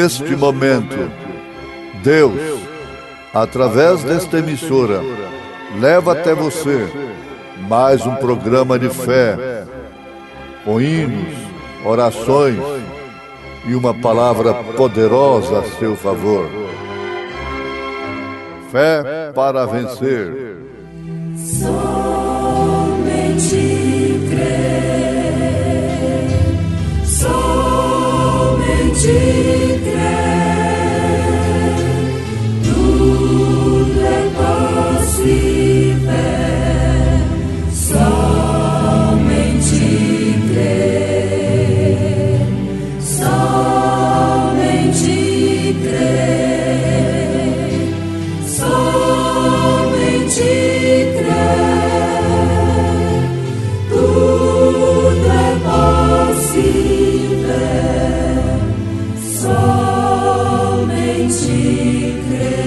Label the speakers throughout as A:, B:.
A: neste momento, Deus, através desta emissora, leva até você mais um programa de fé, com hinos, orações e uma palavra poderosa a seu favor. Fé para vencer.
B: Somente crer, somente crer, tudo é possível, somente crer, somente crer, somente crer, tudo é possível, somente crer.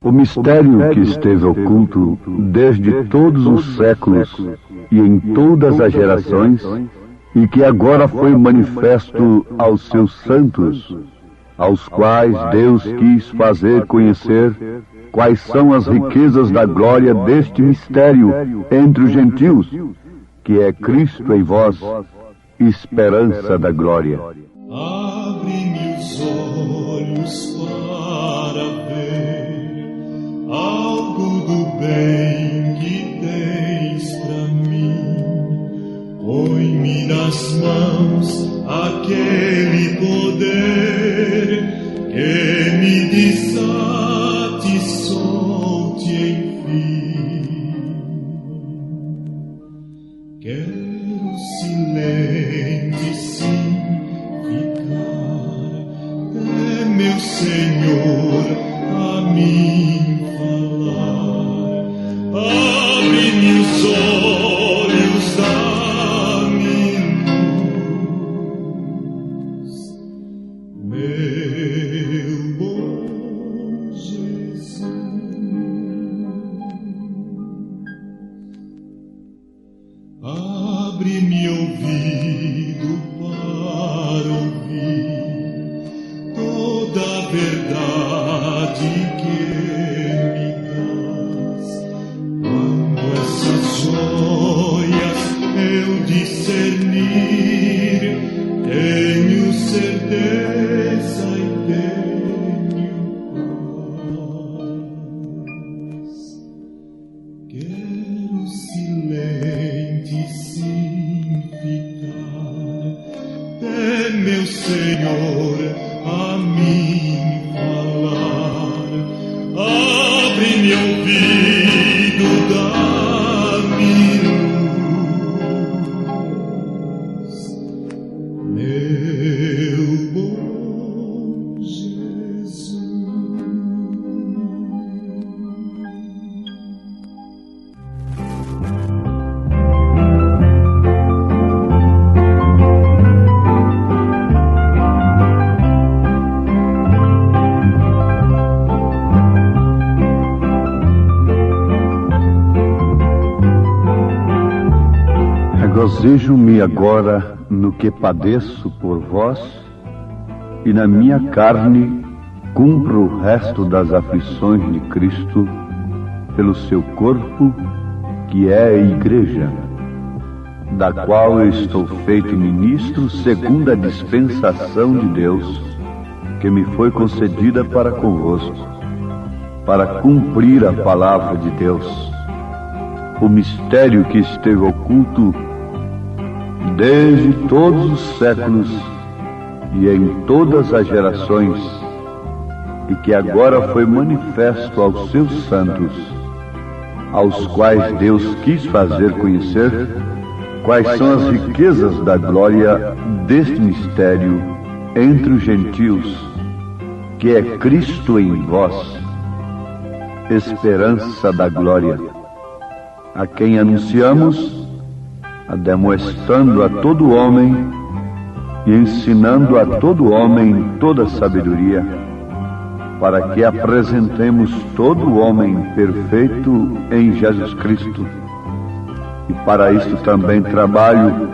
C: O mistério que esteve oculto desde todos os séculos e em todas as gerações, e que agora foi manifesto aos seus santos, aos quais Deus quis fazer conhecer quais são as riquezas da glória deste mistério entre os gentios, que é Cristo em vós, esperança da glória.
D: Abre-me os olhos para ver algo do bem que tens pra mim. Põe-me nas mãos aquele poder que me desate e solte enfim. Quero silente sim ficar, é meu Senhor a mim falar. Abre-me os olhos, dá-me luz, meu bom Jesus. Abre-me ouvido para ouvir toda a verdade que me dás. Quando essas joias eu discernir, tenho certeza e tenho paz. Quero silente sim ficar, é meu Senhor a mim falar. Abre-me ouvido, dá-me luz, meu bom Jesus.
C: Regozijo-me agora no que padeço por vós, e na minha carne cumpro o resto das aflições de Cristo pelo seu corpo, que é a Igreja, da qual eu estou feito ministro segundo a dispensação de Deus, que me foi concedida para convosco, para cumprir a palavra de Deus, o mistério que esteve oculto desde todos os séculos e em todas as gerações, e que agora foi manifesto aos seus santos, aos quais Deus quis fazer conhecer quais são as riquezas da glória deste mistério entre os gentios, que é Cristo em vós, esperança da glória, a quem anunciamos, ademoestando a todo homem e ensinando a todo homem toda sabedoria, para que apresentemos todo homem perfeito em Jesus Cristo. E para isto também trabalho,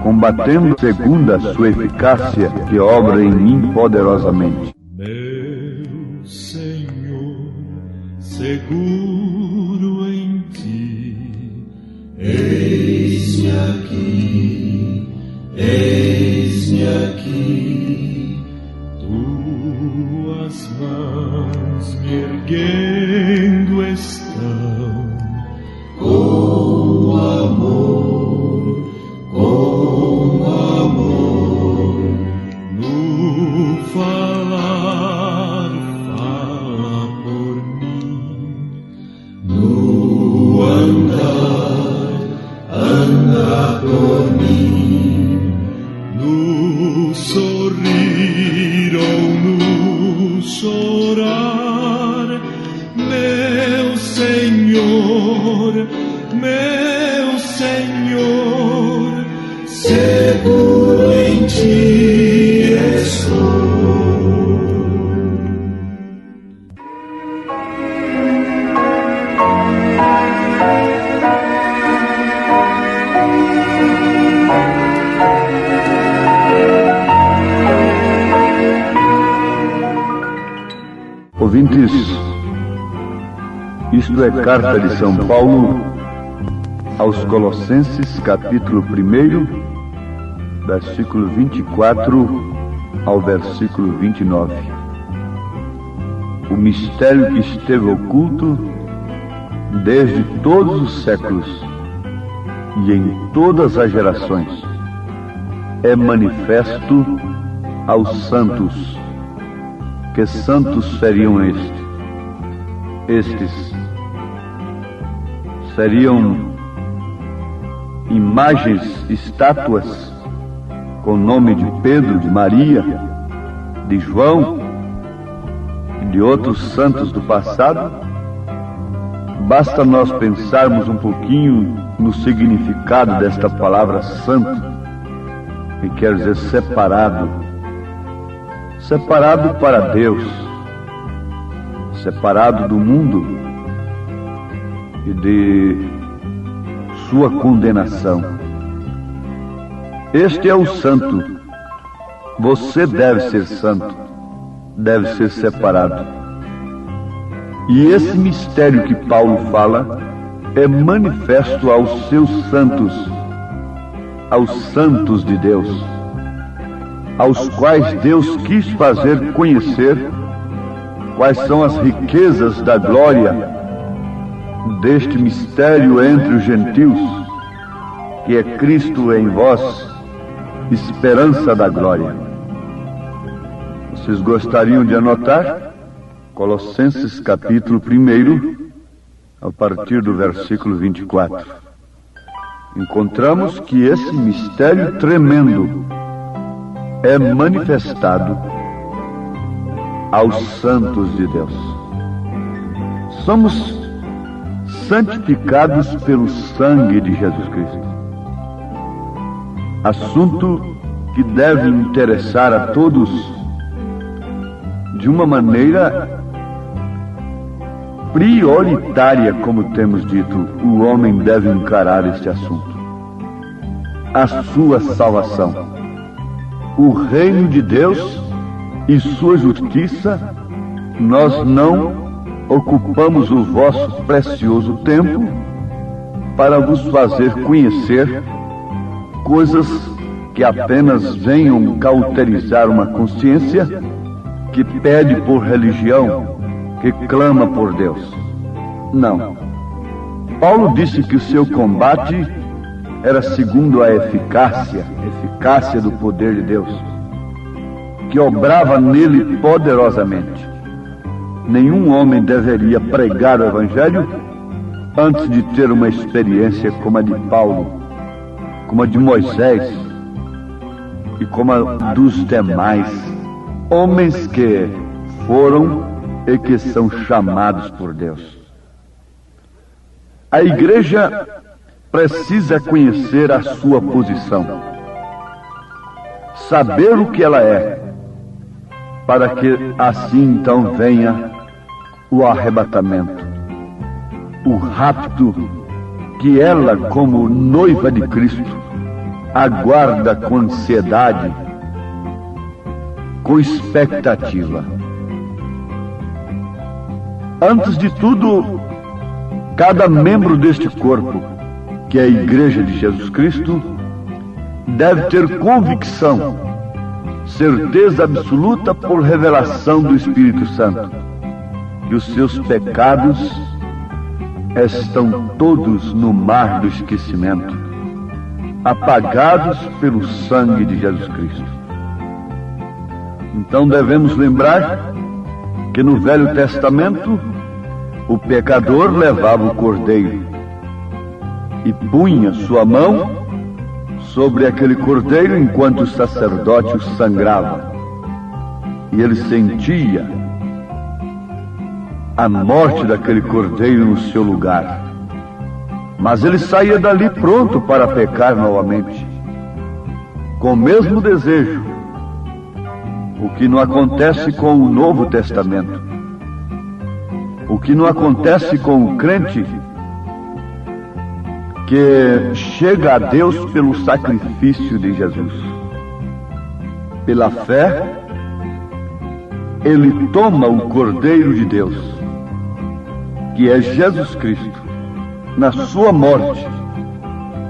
C: combatendo segundo a sua eficácia que obra em mim poderosamente.
D: Meu Senhor, seguro em ti, eis-me aqui, tuas mãos me erguendo estão, com amor, no falar, fala por mim, no andar, anda por mim, no sorrir ou no chorar, meu Senhor, seguro em ti estou.
C: Ouvintes, isto é carta de São Paulo aos Colossenses, capítulo 1, versículo 24 ao versículo 29. O mistério que esteve oculto desde todos os séculos e em todas as gerações é manifesto aos santos. Que santos seriam estes? Seriam imagens, estátuas com o nome de Pedro, de Maria, de João e de outros santos do passado? Basta nós pensarmos um pouquinho no significado desta palavra santo, que quer dizer separado. Separado para Deus, separado do mundo e de sua condenação. Este é o santo. Você deve ser santo, deve ser separado. E esse mistério que Paulo fala é manifesto aos seus santos de Deus, aos quais Deus quis fazer conhecer quais são as riquezas da glória deste mistério entre os gentios, que é Cristo em vós, esperança da glória. Vocês gostariam de anotar? Colossenses capítulo 1, a partir do versículo 24. Encontramos que esse mistério tremendo é manifestado aos santos de Deus. Somos santificados pelo sangue de Jesus Cristo. Assunto que deve interessar a todos de uma maneira prioritária, como temos dito. O homem deve encarar este assunto: a sua salvação. O reino de Deus e sua justiça. Nós não ocupamos o vosso precioso tempo para vos fazer conhecer coisas que apenas venham cauterizar uma consciência que pede por religião, que clama por Deus. Não. Paulo disse que o seu combate era segundo a eficácia do poder de Deus, que obrava nele poderosamente. Nenhum homem deveria pregar o Evangelho antes de ter uma experiência como a de Paulo, como a de Moisés e como a dos demais homens que foram e que são chamados por Deus. A igreja precisa conhecer a sua posição, saber o que ela é, para que assim então venha o arrebatamento, o rapto que ela, como noiva de Cristo, aguarda com ansiedade, com expectativa. Antes de tudo, cada membro deste corpo, que é a Igreja de Jesus Cristo, deve ter convicção, certeza absoluta por revelação do Espírito Santo, que os seus pecados estão todos no mar do esquecimento, apagados pelo sangue de Jesus Cristo. Então devemos lembrar que no Velho Testamento o pecador levava o cordeiro e punha sua mão sobre aquele cordeiro enquanto o sacerdote o sangrava, e ele sentia a morte daquele cordeiro no seu lugar. Mas ele saía dali pronto para pecar novamente, com o mesmo desejo, o que não acontece com o Novo Testamento, o que não acontece com o crente que chega a Deus pelo sacrifício de Jesus. Pela fé, ele toma o Cordeiro de Deus, que é Jesus Cristo, na sua morte,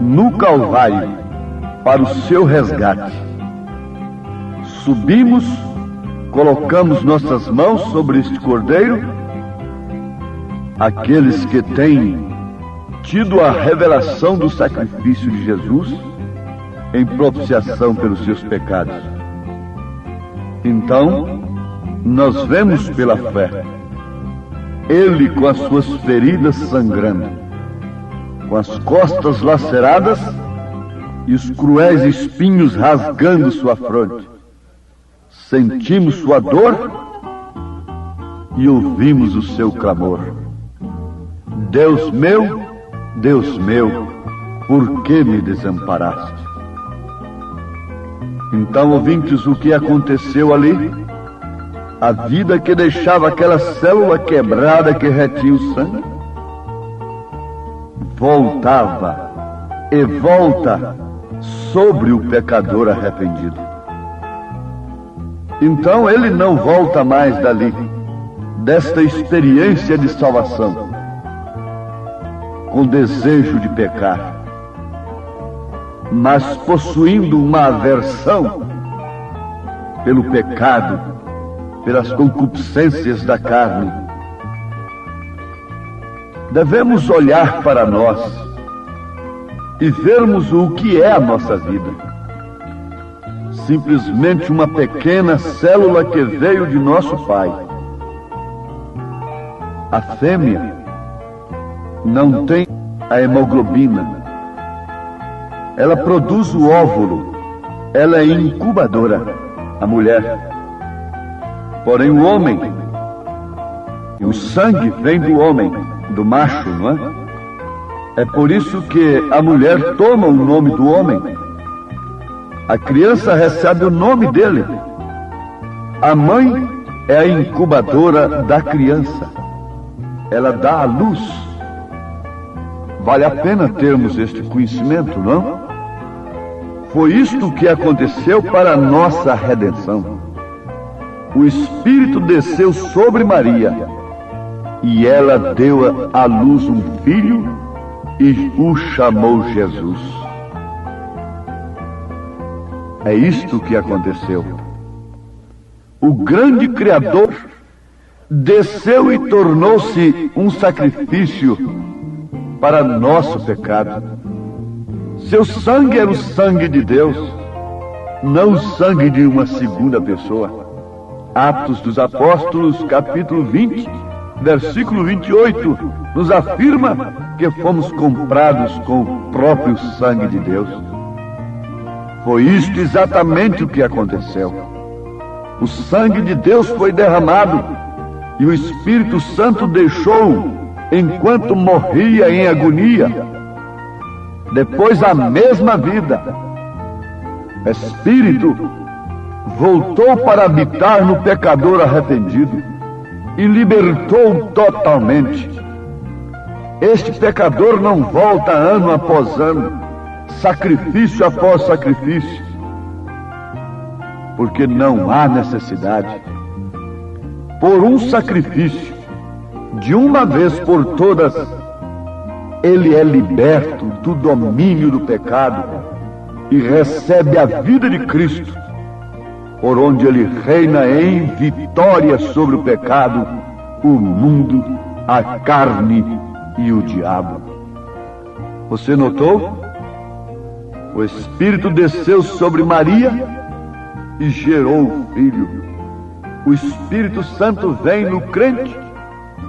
C: no Calvário, para o seu resgate. Subimos, colocamos nossas mãos sobre este Cordeiro. Aqueles que têm tido a revelação do sacrifício de Jesus em propiciação pelos seus pecados. Então, nós vemos pela fé ele com as suas feridas sangrando, com as costas laceradas e os cruéis espinhos rasgando sua fronte. Sentimos sua dor e ouvimos o seu clamor: Deus meu, por que me desamparaste? Então, ouvintes, o que aconteceu ali? A vida que deixava aquela célula quebrada que retinha o sangue voltava e volta sobre o pecador arrependido. Então ele não volta mais dali, desta experiência de salvação, com desejo de pecar, mas possuindo uma aversão pelo pecado, pelas concupiscências da carne. Devemos olhar para nós e vermos o que é a nossa vida. Simplesmente uma pequena célula que veio de nosso Pai. A fêmea não tem a hemoglobina. Ela produz o óvulo. Ela é incubadora, a mulher. Porém o homem, o sangue vem do homem, do macho, não é? É por isso que a mulher toma o nome do homem. A criança recebe o nome dele. A mãe é a incubadora da criança. Ela dá à luz. Vale a pena termos este conhecimento, não? Foi isto que aconteceu para a nossa redenção. O Espírito desceu sobre Maria e ela deu à luz um filho e o chamou Jesus. É isto que aconteceu. O grande Criador desceu e tornou-se um sacrifício para nosso pecado. Seu sangue era o sangue de Deus, não o sangue de uma segunda pessoa. Atos dos Apóstolos, capítulo 20, versículo 28, nos afirma que fomos comprados com o próprio sangue de Deus. Foi isto exatamente o que aconteceu. O sangue de Deus foi derramado e o Espírito Santo deixou enquanto morria em agonia. Depois a mesma vida. Espírito voltou para habitar no pecador arrependido e libertou totalmente. Este pecador não volta ano após ano, sacrifício após sacrifício, porque não há necessidade. Por um sacrifício, de uma vez por todas, ele é liberto do domínio do pecado e recebe a vida de Cristo, por onde ele reina em vitória sobre o pecado, o mundo, a carne e o diabo. Você notou? O Espírito desceu sobre Maria e gerou o Filho. O Espírito Santo vem no crente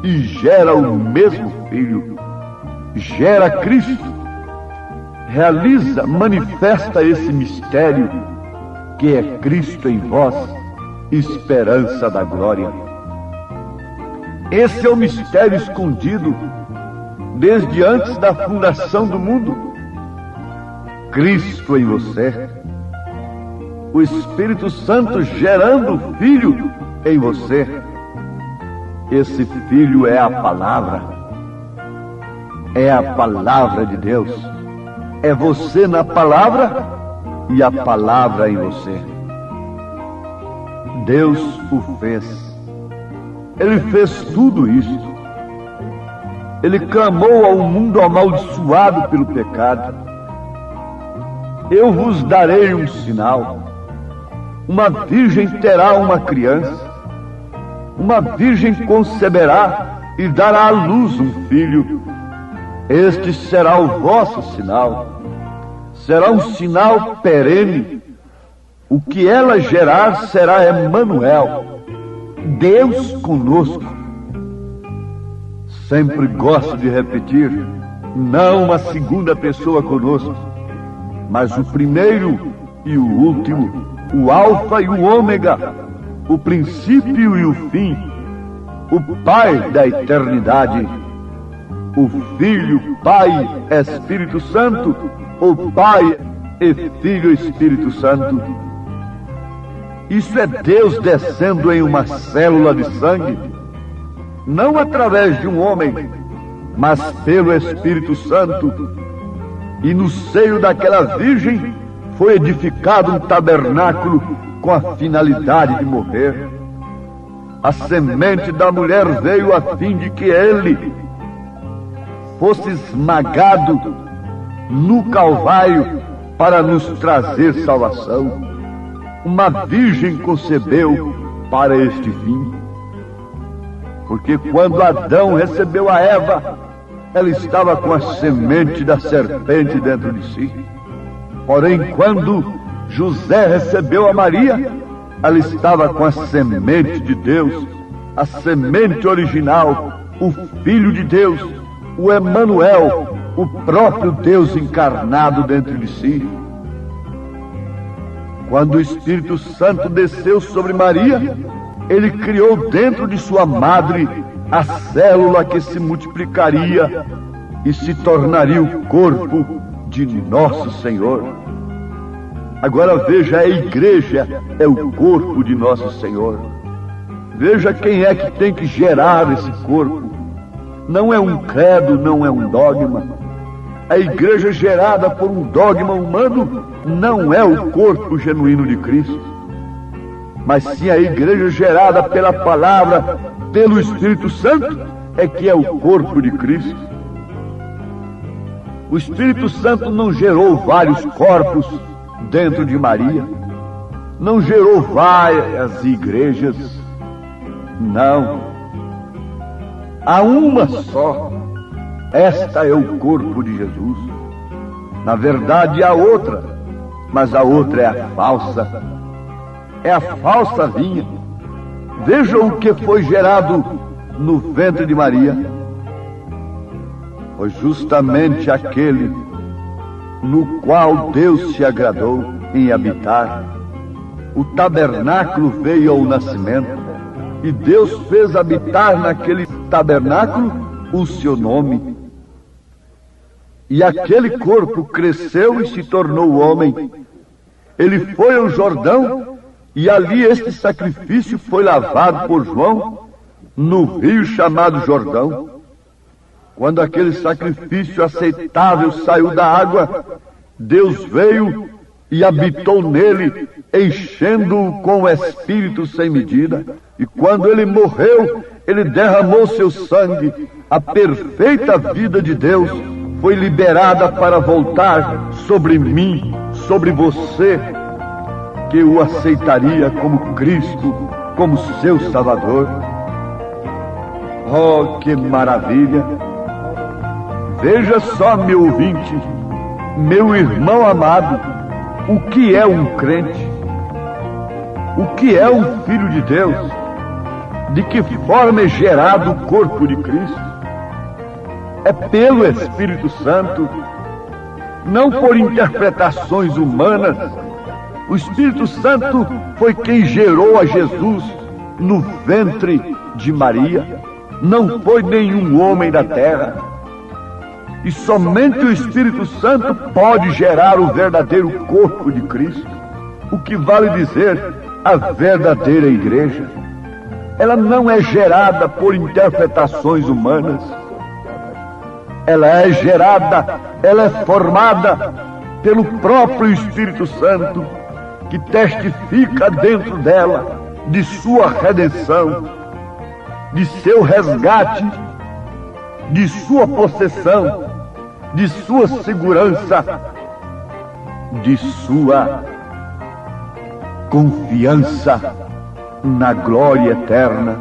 C: e gera o mesmo Filho. Gera Cristo. Realiza, manifesta esse mistério que é Cristo em vós, esperança da glória. Esse é o mistério escondido desde antes da fundação do mundo. Cristo em você, o Espírito Santo gerando o Filho em você. Esse Filho é a palavra de Deus. É você na palavra e a palavra em você. Deus o fez. Ele fez tudo isso. Ele clamou ao mundo amaldiçoado pelo pecado: eu vos darei um sinal. Uma virgem terá uma criança. Uma virgem conceberá e dará à luz um filho. Este será o vosso sinal. Será um sinal perene. O que ela gerar será Emanuel, Deus conosco. Sempre gosto de repetir, não uma segunda pessoa conosco, mas o primeiro e o último, o alfa e o ômega, o princípio e o fim, o Pai da eternidade, o Filho, Pai, Espírito Santo, o Pai e Filho Espírito Santo. Isso é Deus descendo em uma célula de sangue, não através de um homem, mas pelo Espírito Santo. E no seio daquela virgem foi edificado um tabernáculo com a finalidade de morrer. A semente da mulher veio a fim de que ele fosse esmagado no Calvário para nos trazer salvação. Uma virgem concebeu para este fim. Porque quando Adão recebeu a Eva, ela estava com a semente da serpente dentro de si. Porém, quando José recebeu a Maria, ela estava com a semente de Deus, a semente original, o Filho de Deus, o Emanuel, o próprio Deus encarnado dentro de si. Quando o Espírito Santo desceu sobre Maria, ele criou dentro de sua madre a célula que se multiplicaria e se tornaria o corpo de nosso Senhor. Agora veja, a igreja é o corpo de nosso Senhor. Veja quem é que tem que gerar esse corpo. Não é um credo, não é um dogma. A igreja gerada por um dogma humano não é o corpo genuíno de Cristo, mas sim a igreja gerada pela palavra, pelo Espírito Santo, é que é o corpo de Cristo. O Espírito Santo não gerou vários corpos dentro de Maria, não gerou várias igrejas, não. Há uma só. Esta é o corpo de Jesus. Na verdade há outra, mas a outra é a falsa. É a falsa vinha. Vejam o que foi gerado no ventre de Maria. Foi justamente aquele no qual Deus se agradou em habitar. O tabernáculo veio ao nascimento, e Deus fez habitar naquele tabernáculo o seu nome. E aquele corpo cresceu e se tornou homem. Ele foi ao Jordão, e ali este sacrifício foi lavado por João no rio chamado Jordão. Quando aquele sacrifício aceitável saiu da água, Deus veio e habitou nele, enchendo-o com o Espírito sem medida. E quando ele morreu, ele derramou seu sangue. A perfeita vida de Deus foi liberada para voltar sobre mim, sobre você, que o aceitaria como Cristo, como seu Salvador. Oh, que maravilha! Veja só, meu ouvinte, meu irmão amado, o que é um crente? O que é um filho de Deus? De que forma é gerado o corpo de Cristo? É pelo Espírito Santo, não por interpretações humanas. O Espírito Santo foi quem gerou a Jesus no ventre de Maria. Não foi nenhum homem da terra. E somente o Espírito Santo pode gerar o verdadeiro corpo de Cristo. O que vale dizer, a verdadeira igreja. Ela não é gerada por interpretações humanas. Ela é gerada, ela é formada pelo próprio Espírito Santo, que testifica dentro dela de sua redenção, de seu resgate, de sua possessão, de sua segurança, de sua confiança na glória eterna.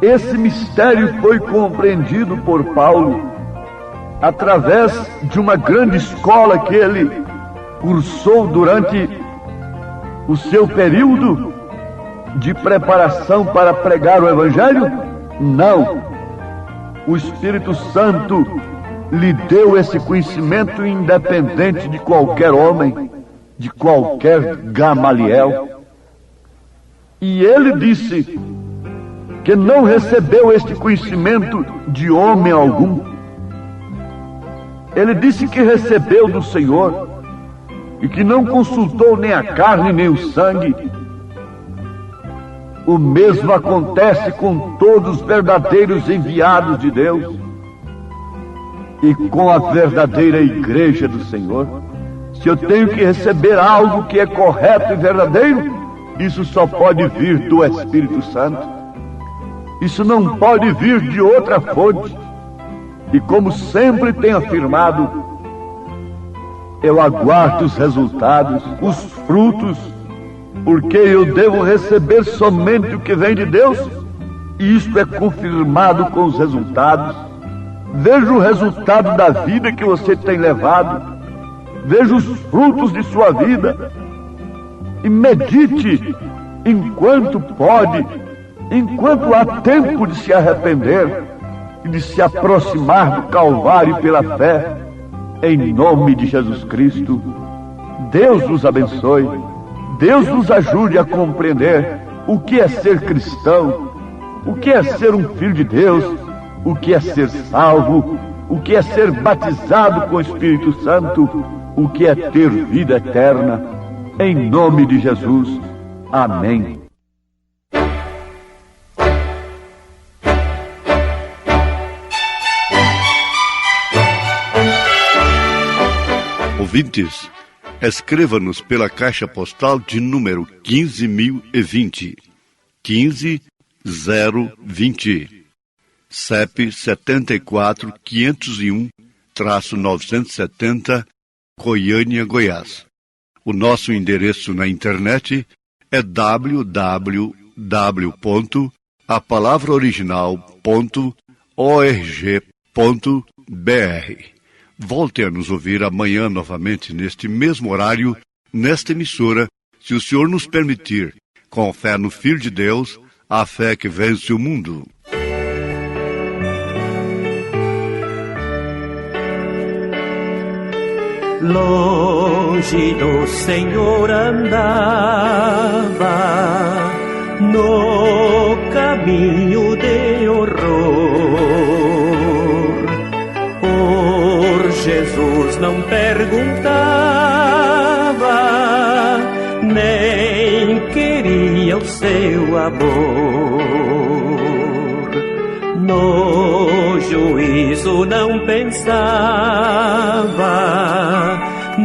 C: Esse mistério foi compreendido por Paulo através de uma grande escola que ele cursou durante o seu período de preparação para pregar o Evangelho? Não. O Espírito Santo lhe deu esse conhecimento independente de qualquer homem, de qualquer Gamaliel. E ele disse que não recebeu este conhecimento de homem algum. Ele disse que recebeu do Senhor e que não consultou nem a carne nem o sangue. O mesmo acontece com todos os verdadeiros enviados de Deus e com a verdadeira igreja do Senhor. Se eu tenho que receber algo que é correto e verdadeiro, isso só pode vir do Espírito Santo. Isso não pode vir de outra fonte. E como sempre tenho afirmado, eu aguardo os resultados, os frutos, porque eu devo receber somente o que vem de Deus, e isto é confirmado com os resultados. Veja o resultado da vida que você tem levado, veja os frutos de sua vida, e medite enquanto pode, enquanto há tempo de se arrepender e de se aproximar do Calvário pela fé, em nome de Jesus Cristo. Deus nos abençoe. Deus nos ajude a compreender o que é ser cristão, o que é ser um filho de Deus, o que é ser salvo, o que é ser batizado com o Espírito Santo, o que é ter vida eterna. Em nome de Jesus. Amém.
A: Ouvintes, escreva-nos pela caixa postal de número 15.020, 15020, CEP 74.501-970, Goiânia, Goiás. O nosso endereço na internet é www.apalavraoriginal.org.br. Volte a nos ouvir amanhã novamente neste mesmo horário, nesta emissora, se o Senhor nos permitir, com fé no Filho de Deus, a fé que vence o mundo.
E: Longe do Senhor andava, no caminho de horror. Por Jesus não perguntava, nem queria o seu amor. No juízo não pensava,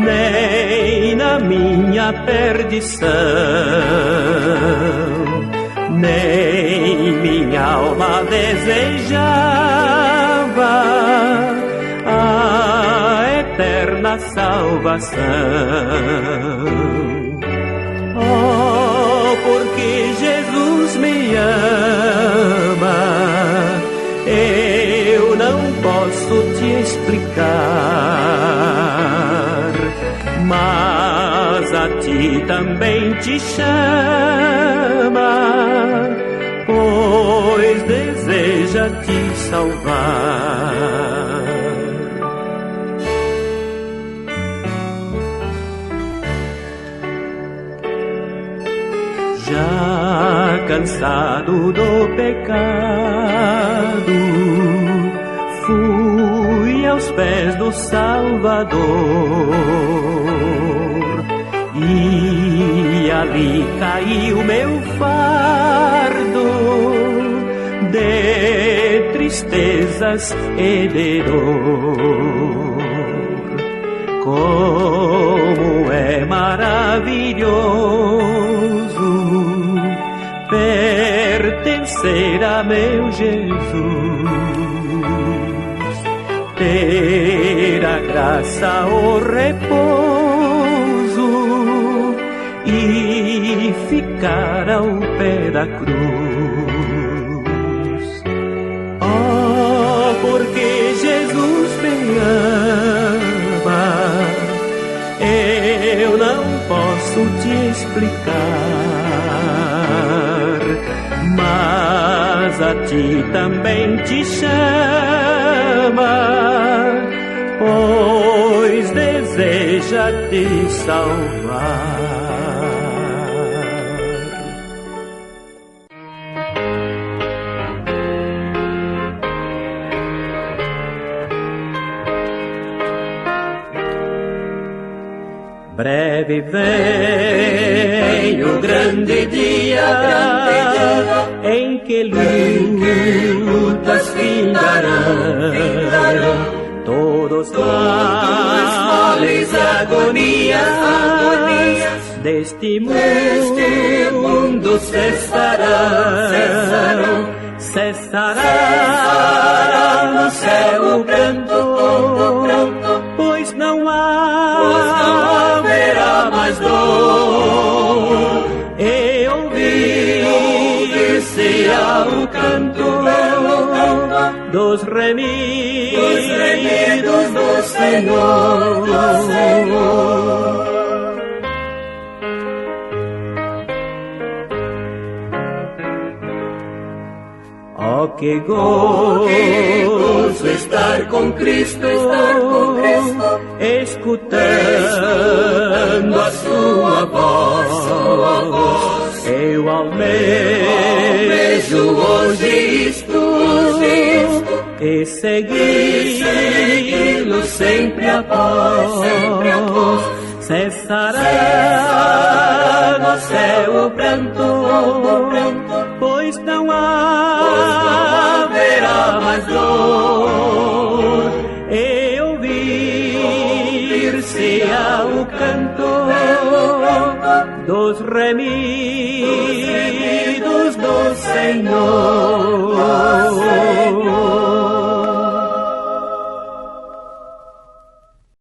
E: nem na minha perdição, nem minha alma desejava a eterna salvação. Oh, porque Jesus me ama, eu não posso te explicar, mas a ti também te chama, pois deseja te salvar. Já cansado do pecado, fui aos pés do Salvador, e ali caiu meu fardo de tristezas e de dor. Como é maravilhoso pertencer a meu Jesus, ter a graça, o repouso e ficar ao pé da cruz. Oh, porque Jesus me ama, eu não posso te explicar, mas a ti também te chama, pois deseja te salvar. Breve vem o grande dia em que lutas findarão, todos males, agonias deste mundo cessará no céu o pranto, pois não haverá mais dor, e ouvir-se-á o canto dos remidos do Senhor. Oh, que gozo estar com Cristo, escutando a sua voz. Eu almejo hoje isto, e segui-lo sempre após. Cessará no céu o pranto, pois não haverá mais dor, e ouvir-se-á o canto dos remidos do Senhor.